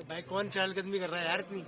भाई कौन चहलकदमी कर रहा है यार इतनी?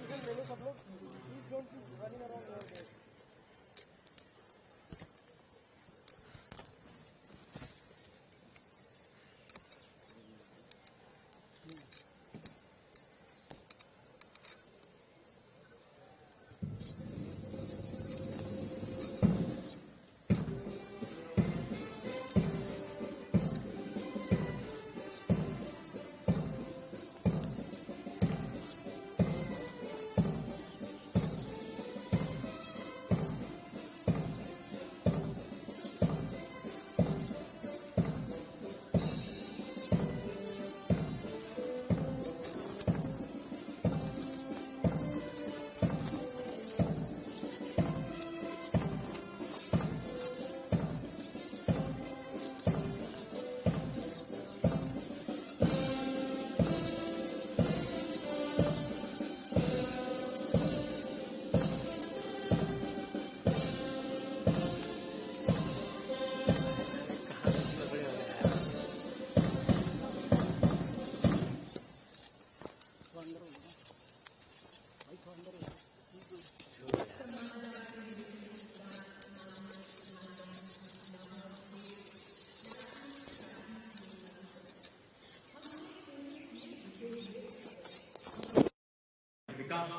विकास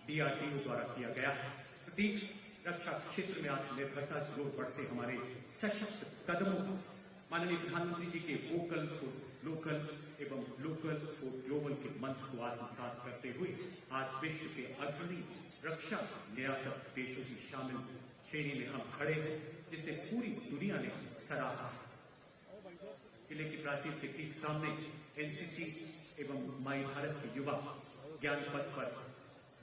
DRDO द्वारा किया गया है। प्रतीक रक्षा क्षेत्र में आत्मनिर्भरता की ओर बढ़ते हमारे सशक्त कदमों का माननीय प्रधानमंत्री जी के वोकल फॉर लोकल एवं लोकल फॉर ग्लोबल के मंत्र को आत्मसात करते हुए आज विश्व के अग्रणी रक्षा निर्यातक देशों की शामिल श्रेणी में हम खड़े हैं, जिसे पूरी दुनिया ने सराहा। किले की प्राचीर से ठीक सामने NCC एवं माई भारत के युवा ज्ञान पथ पर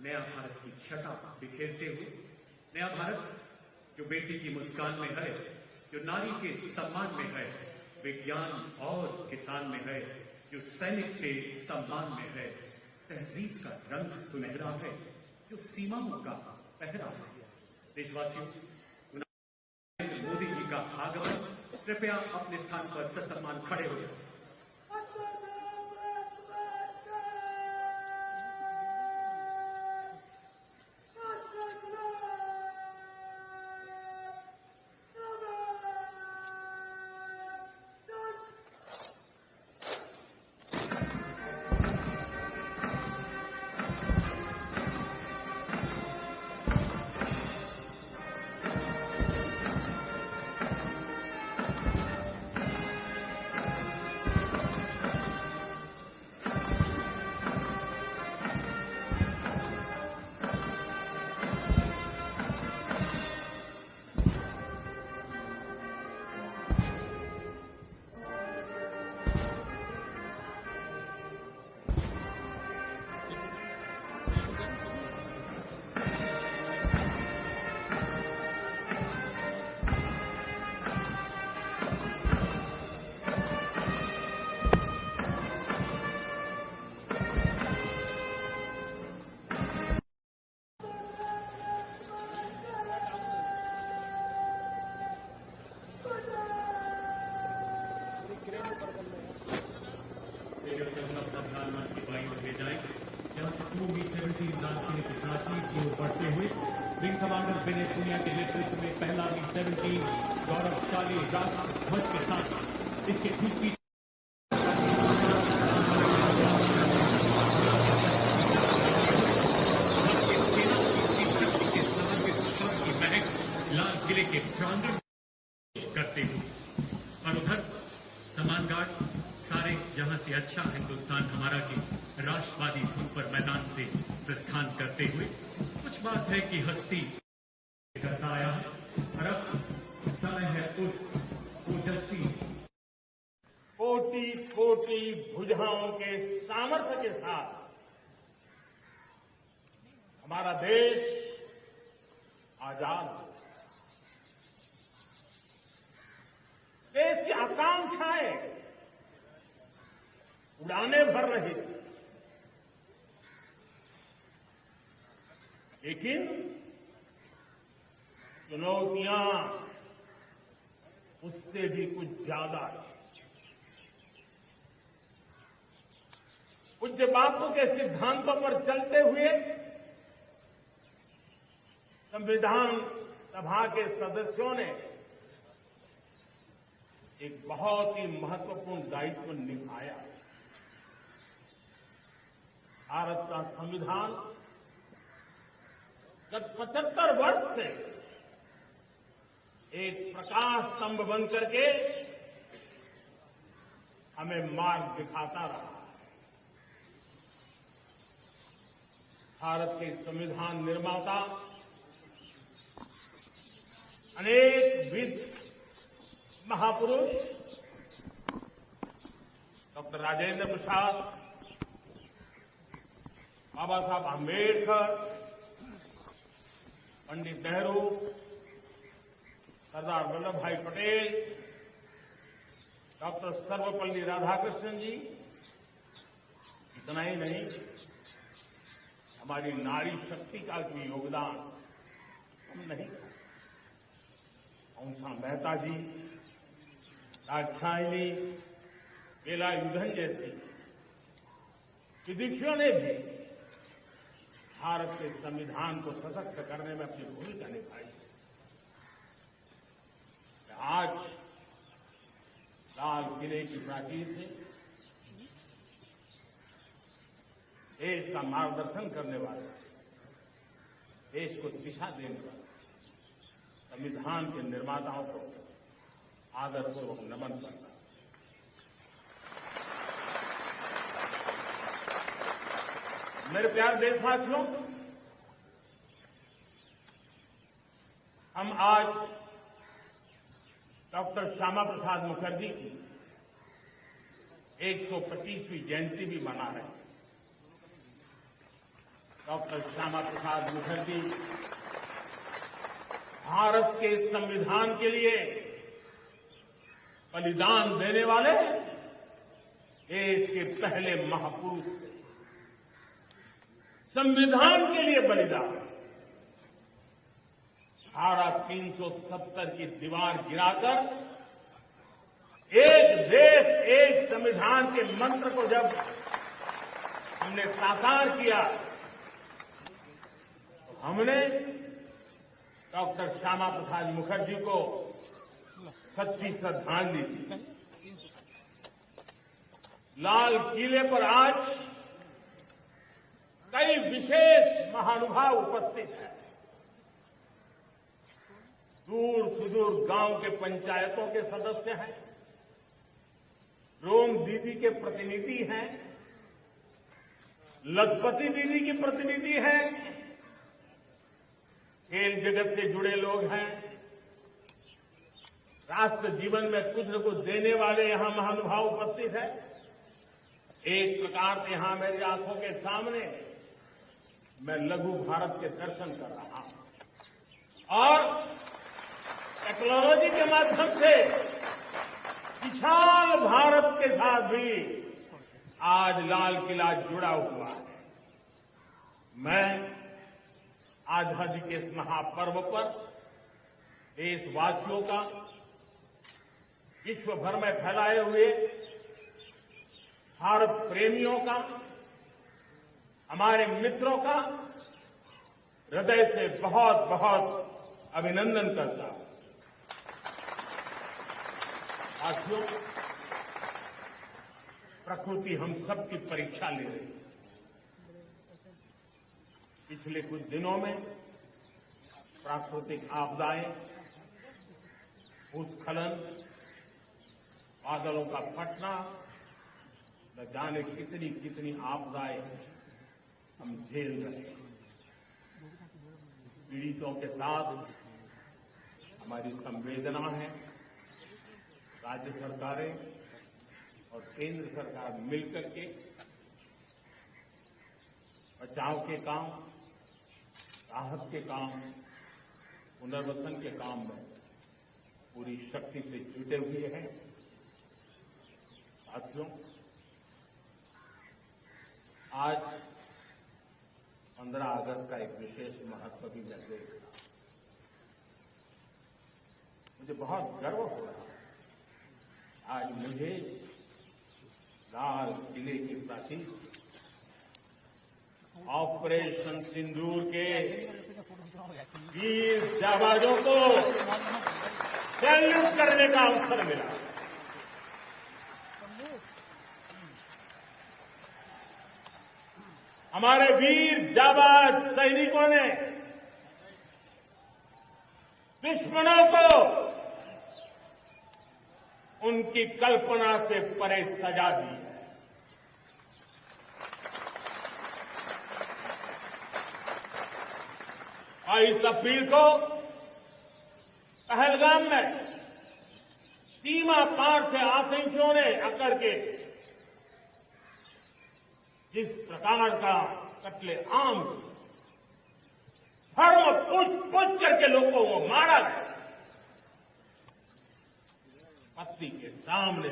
नया भारत की छटा बिखेरते हुए, नया भारत जो बेटी की मुस्कान में है, जो नारी के सम्मान में है, विज्ञान और किसान में है, जो सैनिक के सम्मान में है, तहजीब का रंग सुनहरा है, जो सीमाओं का पहरा है। देशवासियों, मोदी जी का आगमन, कृपया अपने स्थान पर ससम्मान खड़े हो जाए। बढ़ते हुए विंग कमांडर विनय पुनिया के नेतृत्व में पहला V-17 गौरवशाली राष्ट्र ध्वज के साथ इसके ठीक पीछे लाल किले के प्रांगण करते हुए और उधर समान गार्ड सारे जहां से अच्छा हिंदुस्तान हमारा की राष्ट्रवादी धुन पर मैदान से प्रस्थान करते हुए कुछ बात है कि हस्ती करता आया और अब समय है उस ओजस्वी कोटि कोटि भुजाओं के सामर्थ्य के साथ हमारा देश आजाद हो। देश की आकांक्षाएं उड़ाने भर रही थी, लेकिन चुनौतियां उससे भी कुछ ज्यादा थी। पूज्य बापू के सिद्धांतों पर चलते हुए संविधान सभा के सदस्यों ने एक बहुत ही महत्वपूर्ण दायित्व निभाया। भारत का संविधान गत 75 वर्ष से एक प्रकाश स्तंभ बन करके हमें मार्ग दिखाता रहा। भारत के संविधान निर्माता अनेक विद महापुरुष डॉक्टर राजेंद्र प्रसाद, बाबा साहब आंबेडकर, पंडित नेहरू, सरदार वल्लभ भाई पटेल, डॉक्टर सर्वपल्ली राधाकृष्णन जी, इतना ही नहीं, हमारी नारी शक्ति का भी योगदान हम नहीं। हंसा मेहता जी, दाक्षायणी, वेलायुधन जैसे विदुषियों ने भी भारत के संविधान को सशक्त करने में अपनी भूमिका निभाई। आज लाल किले की प्राचीर से देश का मार्गदर्शन करने वाले, देश को दिशा देने वाले संविधान के निर्माताओं को आदरपूर्वक नमन करना। मेरे प्यारे देशवासियों, हम आज डॉक्टर श्यामा प्रसाद मुखर्जी की 125वीं जयंती भी मना रहे हैं। डॉक्टर श्यामा प्रसाद मुखर्जी भारत के संविधान के लिए बलिदान देने वाले देश के पहले महापुरुष थे। संविधान के लिए बलिदान, धारा 370 की दीवार गिराकर एक देश एक संविधान के मंत्र को जब हमने साकार किया तो हमने डॉक्टर श्यामा प्रसाद मुखर्जी को सच्ची श्रद्धांजलि दी। लाल किले पर आज कई विशेष महानुभाव उपस्थित हैं। दूर सुदूर गांव के पंचायतों के सदस्य हैं, रोम दीदी के प्रतिनिधि हैं, लखपति दीदी की प्रतिनिधि हैं, खेल जगत से जुड़े लोग हैं, राष्ट्र जीवन में कुछ न कुछ देने वाले यहां महानुभाव उपस्थित हैं। एक प्रकार से यहां मेरी आंखों के सामने मैं लघु भारत के दर्शन कर रहा हूं और टेक्नोलॉजी के माध्यम से विशाल भारत के साथ भी आज लाल किला जुड़ा हुआ है। मैं आजादी के इस महापर्व पर देशवासियों का, विश्व भर में फैलाए हुए भारत प्रेमियों का, हमारे मित्रों का हृदय से बहुत बहुत अभिनंदन करता हूं। साथियों, प्रकृति हम सबकी परीक्षा ले रही है। पिछले कुछ दिनों में प्राकृतिक आपदाएं, भूस्खलन, बादलों का फटना, न जाने कितनी कितनी आपदाएं हम झेल रहे हैं। पीड़ितों के साथ हमारी संवेदना है। राज्य सरकारें और केंद्र सरकार मिलकर के बचाव के काम, राहत के काम, पुनर्वसन के काम में पूरी शक्ति से जुटे हुए हैं। साथियों, आज 15 अगस्त का एक विशेष महत्व भी मैं देख रहा हूं। मुझे बहुत गर्व हो रहा है। आज मुझे लाल किले की प्राचीर ऑपरेशन सिंदूर के वीर जाबाजों को सैल्यूट करने का अवसर मिला। हमारे वीर जाबाज सैनिकों ने दुश्मनों को उनकी कल्पना से परे सजा दी है। और इस अपील को पहलगाम में सीमा पार से आतंकियों ने आकर के जिस प्रकार का कत्ले आम धर्म पूछ करके लोगों को मारा गया, पत्नी के सामने